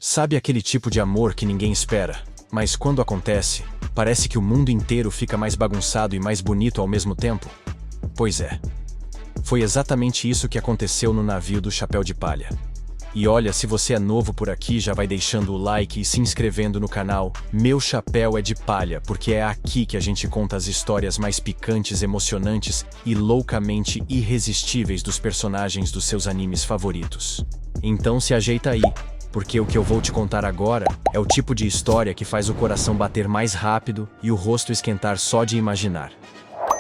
Sabe aquele tipo de amor que ninguém espera, mas quando acontece, parece que o mundo inteiro fica mais bagunçado e mais bonito ao mesmo tempo? Pois é. Foi exatamente isso que aconteceu no navio do Chapéu de Palha. E olha, se você é novo por aqui, já vai deixando o like e se inscrevendo no canal Meu Chapéu é de Palha, porque é aqui que a gente conta as histórias mais picantes, emocionantes e loucamente irresistíveis dos personagens dos seus animes favoritos. Então se ajeita aí, porque o que eu vou te contar agora é o tipo de história que faz o coração bater mais rápido e o rosto esquentar só de imaginar.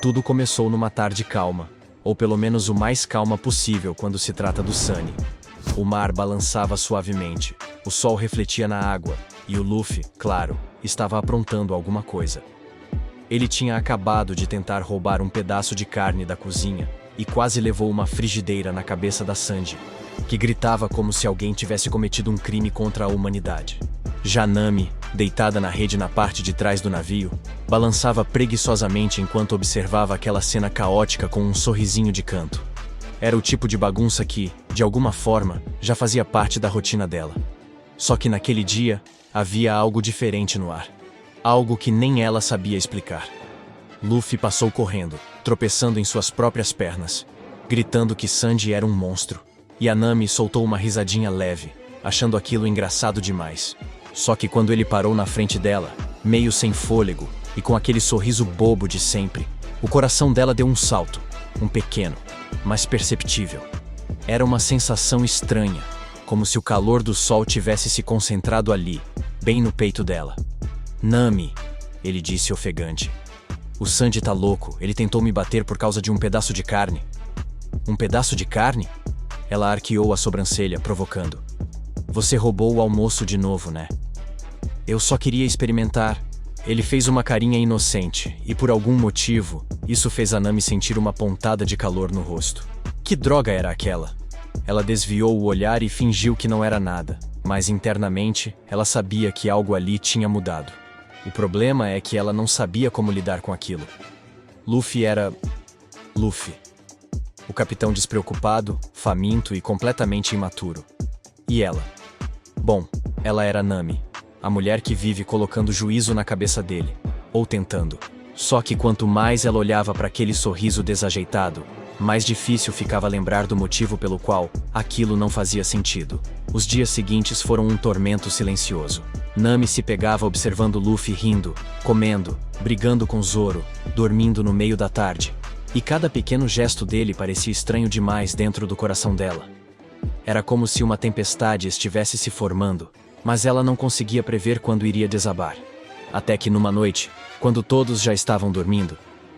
Tudo começou numa tarde calma, ou pelo menos o mais calma possível quando se trata do Sunny. O mar balançava suavemente, o sol refletia na água, e o Luffy, claro, estava aprontando alguma coisa. Ele tinha acabado de tentar roubar um pedaço de carne da cozinha e quase levou uma frigideira na cabeça da Sanji, que gritava como se alguém tivesse cometido um crime contra a humanidade. Já Nami, deitada na rede na parte de trás do navio, balançava preguiçosamente enquanto observava aquela cena caótica com um sorrisinho de canto. Era o tipo de bagunça que, de alguma forma, já fazia parte da rotina dela. Só que naquele dia, havia algo diferente no ar. Algo que nem ela sabia explicar. Luffy passou correndo, tropeçando em suas próprias pernas, gritando que Sanji era um monstro. E a Nami soltou uma risadinha leve, achando aquilo engraçado demais. Só que quando ele parou na frente dela, meio sem fôlego e com aquele sorriso bobo de sempre, o coração dela deu um salto, um pequeno, mas perceptível. Era uma sensação estranha, como se o calor do sol tivesse se concentrado ali, bem no peito dela. Nami, ele disse ofegante. O Sanji tá louco, ele tentou me bater por causa de um pedaço de carne. Um pedaço de carne? Ela arqueou a sobrancelha, provocando. Você roubou o almoço de novo, né? Eu só queria experimentar. Ele fez uma carinha inocente, e por algum motivo, isso fez a Nami sentir uma pontada de calor no rosto. Que droga era aquela? Ela desviou o olhar e fingiu que não era nada, mas internamente, ela sabia que algo ali tinha mudado. O problema é que ela não sabia como lidar com aquilo. Luffy era... Luffy. O capitão despreocupado, faminto e completamente imaturo. E ela? Bom, ela era Nami. A mulher que vive colocando juízo na cabeça dele, ou tentando. Só que quanto mais ela olhava para aquele sorriso desajeitado, mais difícil ficava lembrar do motivo pelo qual aquilo não fazia sentido. Os dias seguintes foram um tormento silencioso. Nami se pegava observando Luffy rindo, comendo, brigando com Zoro, dormindo no meio da tarde. E cada pequeno gesto dele parecia estranho demais dentro do coração dela. Era como se uma tempestade estivesse se formando, mas ela não conseguia prever quando iria desabar. Até que numa noite, quando todos já estavam dormindo,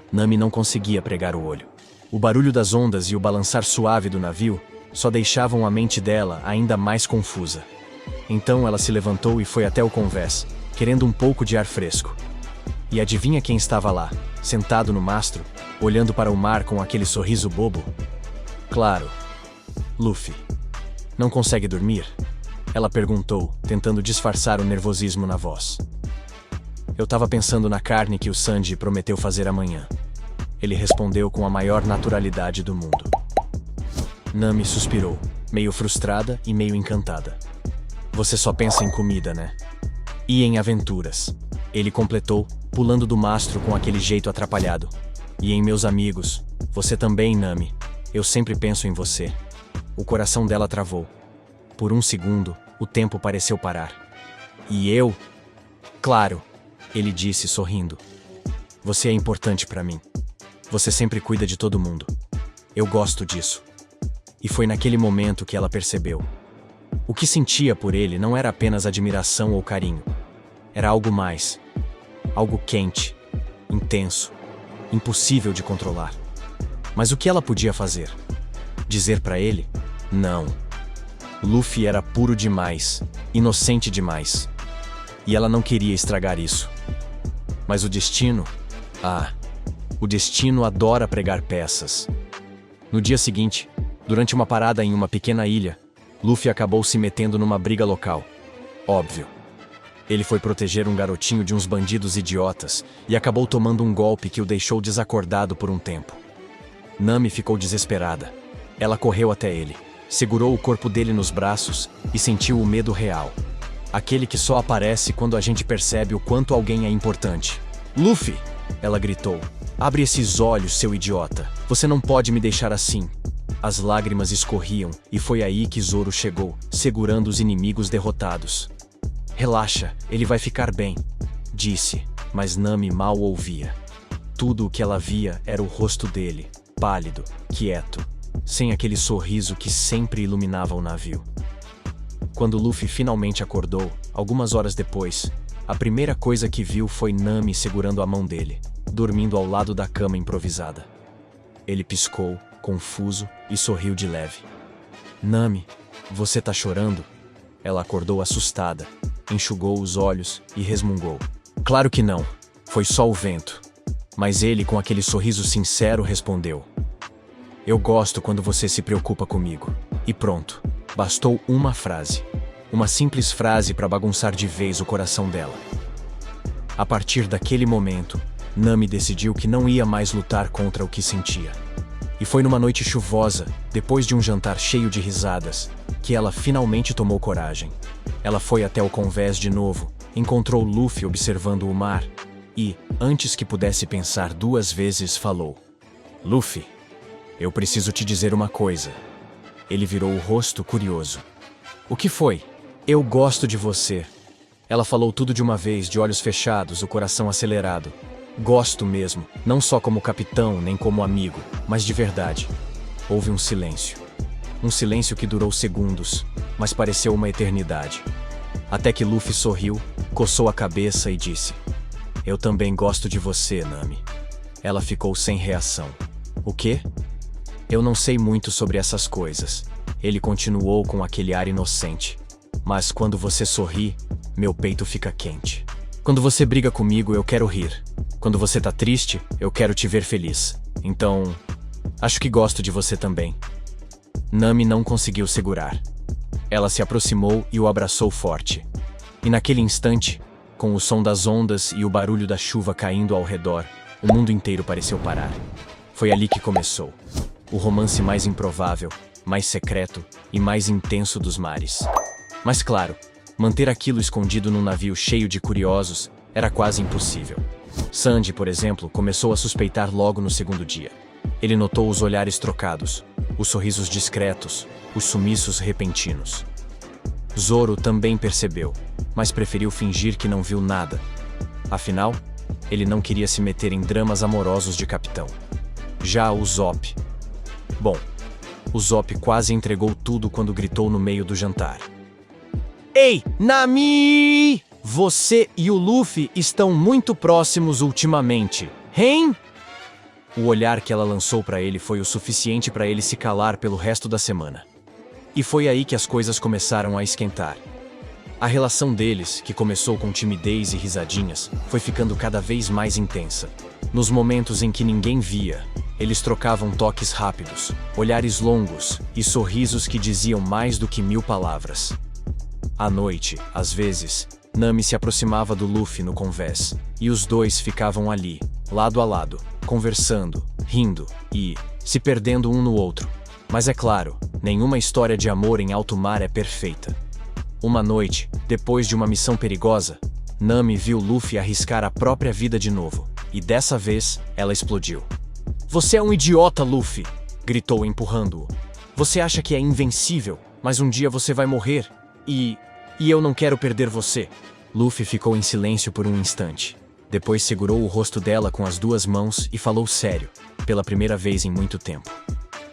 Nami não conseguia pregar o olho. O barulho das ondas e o balançar suave do navio só deixavam a mente dela ainda mais confusa. Então ela se levantou e foi até o convés, querendo um pouco de ar fresco. E adivinha quem estava lá, sentado no mastro, olhando para o mar com aquele sorriso bobo? Claro, Luffy. Não consegue dormir? Ela perguntou, tentando disfarçar o nervosismo na voz. Eu estava pensando na carne que o Sanji prometeu fazer amanhã. Ele respondeu com a maior naturalidade do mundo. Nami suspirou, meio frustrada e meio encantada. Você só pensa em comida, né? E em aventuras. Ele completou, pulando do mastro com aquele jeito atrapalhado. E em meus amigos. Você também, Nami. Eu sempre penso em você. O coração dela travou. Por um segundo, o tempo pareceu parar. E eu? Claro, ele disse sorrindo. Você é importante para mim. Você sempre cuida de todo mundo. Eu gosto disso. E foi naquele momento que ela percebeu. O que sentia por ele não era apenas admiração ou carinho. Era algo mais. Algo quente, intenso, impossível de controlar. Mas o que ela podia fazer? Dizer para ele? Não. Luffy era puro demais, inocente demais. E ela não queria estragar isso. Mas o destino? Ah, o destino adora pregar peças. No dia seguinte, durante uma parada em uma pequena ilha, Luffy acabou se metendo numa briga local. Óbvio. Ele foi proteger um garotinho de uns bandidos idiotas e acabou tomando um golpe que o deixou desacordado por um tempo. Nami ficou desesperada. Ela correu até ele, segurou o corpo dele nos braços e sentiu o medo real. Aquele que só aparece quando a gente percebe o quanto alguém é importante. Luffy! Ela gritou. Abre esses olhos, seu idiota. Você não pode me deixar assim. As lágrimas escorriam, e foi aí que Zoro chegou, segurando os inimigos derrotados. Relaxa, ele vai ficar bem, disse, mas Nami mal ouvia. Tudo o que ela via era o rosto dele, pálido, quieto, sem aquele sorriso que sempre iluminava o navio. Quando Luffy finalmente acordou, algumas horas depois, a primeira coisa que viu foi Nami segurando a mão dele, dormindo ao lado da cama improvisada. Ele piscou, confuso, e sorriu de leve. Nami, você tá chorando? Ela acordou assustada, enxugou os olhos e resmungou. Claro que não, foi só o vento. Mas ele, com aquele sorriso sincero, respondeu. Eu gosto quando você se preocupa comigo. E pronto, bastou uma frase. Uma simples frase para bagunçar de vez o coração dela. A partir daquele momento, Nami decidiu que não ia mais lutar contra o que sentia. E foi numa noite chuvosa, depois de um jantar cheio de risadas, que ela finalmente tomou coragem. Ela foi até o convés de novo, encontrou Luffy observando o mar e, antes que pudesse pensar duas vezes, falou: Luffy, eu preciso te dizer uma coisa. Ele virou o rosto curioso. O que foi? Eu gosto de você. Ela falou tudo de uma vez, de olhos fechados, o coração acelerado. Gosto mesmo, não só como capitão, nem como amigo, mas de verdade. Houve um silêncio. Um silêncio que durou segundos, mas pareceu uma eternidade. Até que Luffy sorriu, coçou a cabeça e disse: Eu também gosto de você, Nami. Ela ficou sem reação. O quê? Eu não sei muito sobre essas coisas. Ele continuou com aquele ar inocente. Mas quando você sorri, meu peito fica quente. Quando você briga comigo, eu quero rir. Quando você tá triste, eu quero te ver feliz. Então, acho que gosto de você também. Nami não conseguiu segurar. Ela se aproximou e o abraçou forte. E naquele instante, com o som das ondas e o barulho da chuva caindo ao redor, o mundo inteiro pareceu parar. Foi ali que começou. O romance mais improvável, mais secreto e mais intenso dos mares. Mas claro, manter aquilo escondido num navio cheio de curiosos era quase impossível. Sandy, por exemplo, começou a suspeitar logo no segundo dia. Ele notou os olhares trocados, os sorrisos discretos, os sumiços repentinos. Zoro também percebeu, mas preferiu fingir que não viu nada. Afinal, ele não queria se meter em dramas amorosos de capitão. Já o Usopp... Bom, o Usopp quase entregou tudo quando gritou no meio do jantar. Ei, Nami! Você e o Luffy estão muito próximos ultimamente, hein? O olhar que ela lançou para ele foi o suficiente para ele se calar pelo resto da semana. E foi aí que as coisas começaram a esquentar. A relação deles, que começou com timidez e risadinhas, foi ficando cada vez mais intensa. Nos momentos em que ninguém via, eles trocavam toques rápidos, olhares longos e sorrisos que diziam mais do que 1000 palavras. À noite, às vezes, Nami se aproximava do Luffy no convés, e os dois ficavam ali, lado a lado, conversando, rindo e se perdendo um no outro. Mas é claro, nenhuma história de amor em alto mar é perfeita. Uma noite, depois de uma missão perigosa, Nami viu Luffy arriscar a própria vida de novo, e dessa vez, ela explodiu. Você é um idiota, Luffy! Gritou empurrando-o. Você acha que é invencível, mas um dia você vai morrer, e eu não quero perder você. Luffy ficou em silêncio por um instante. Depois segurou o rosto dela com as duas mãos e falou sério, pela primeira vez em muito tempo.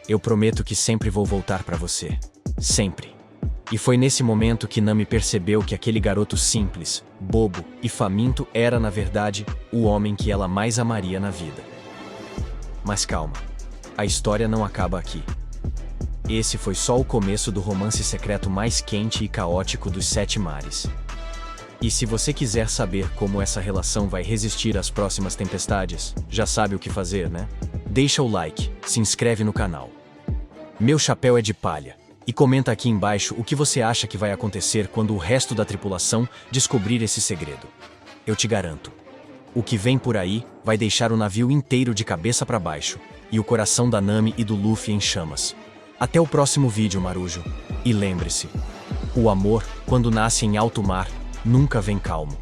Eu prometo que sempre vou voltar pra você. Sempre. E foi nesse momento que Nami percebeu que aquele garoto simples, bobo e faminto era, na verdade, o homem que ela mais amaria na vida. Mas calma, a história não acaba aqui. Esse foi só o começo do romance secreto mais quente e caótico dos 7 mares. E se você quiser saber como essa relação vai resistir às próximas tempestades, já sabe o que fazer, né? Deixa o like, se inscreve no canal. Meu chapéu é de palha. E comenta aqui embaixo o que você acha que vai acontecer quando o resto da tripulação descobrir esse segredo. Eu te garanto. O que vem por aí vai deixar o navio inteiro de cabeça para baixo, e o coração da Nami e do Luffy em chamas. Até o próximo vídeo, Marujo. E lembre-se, O amor, quando nasce em alto mar, nunca vem calmo.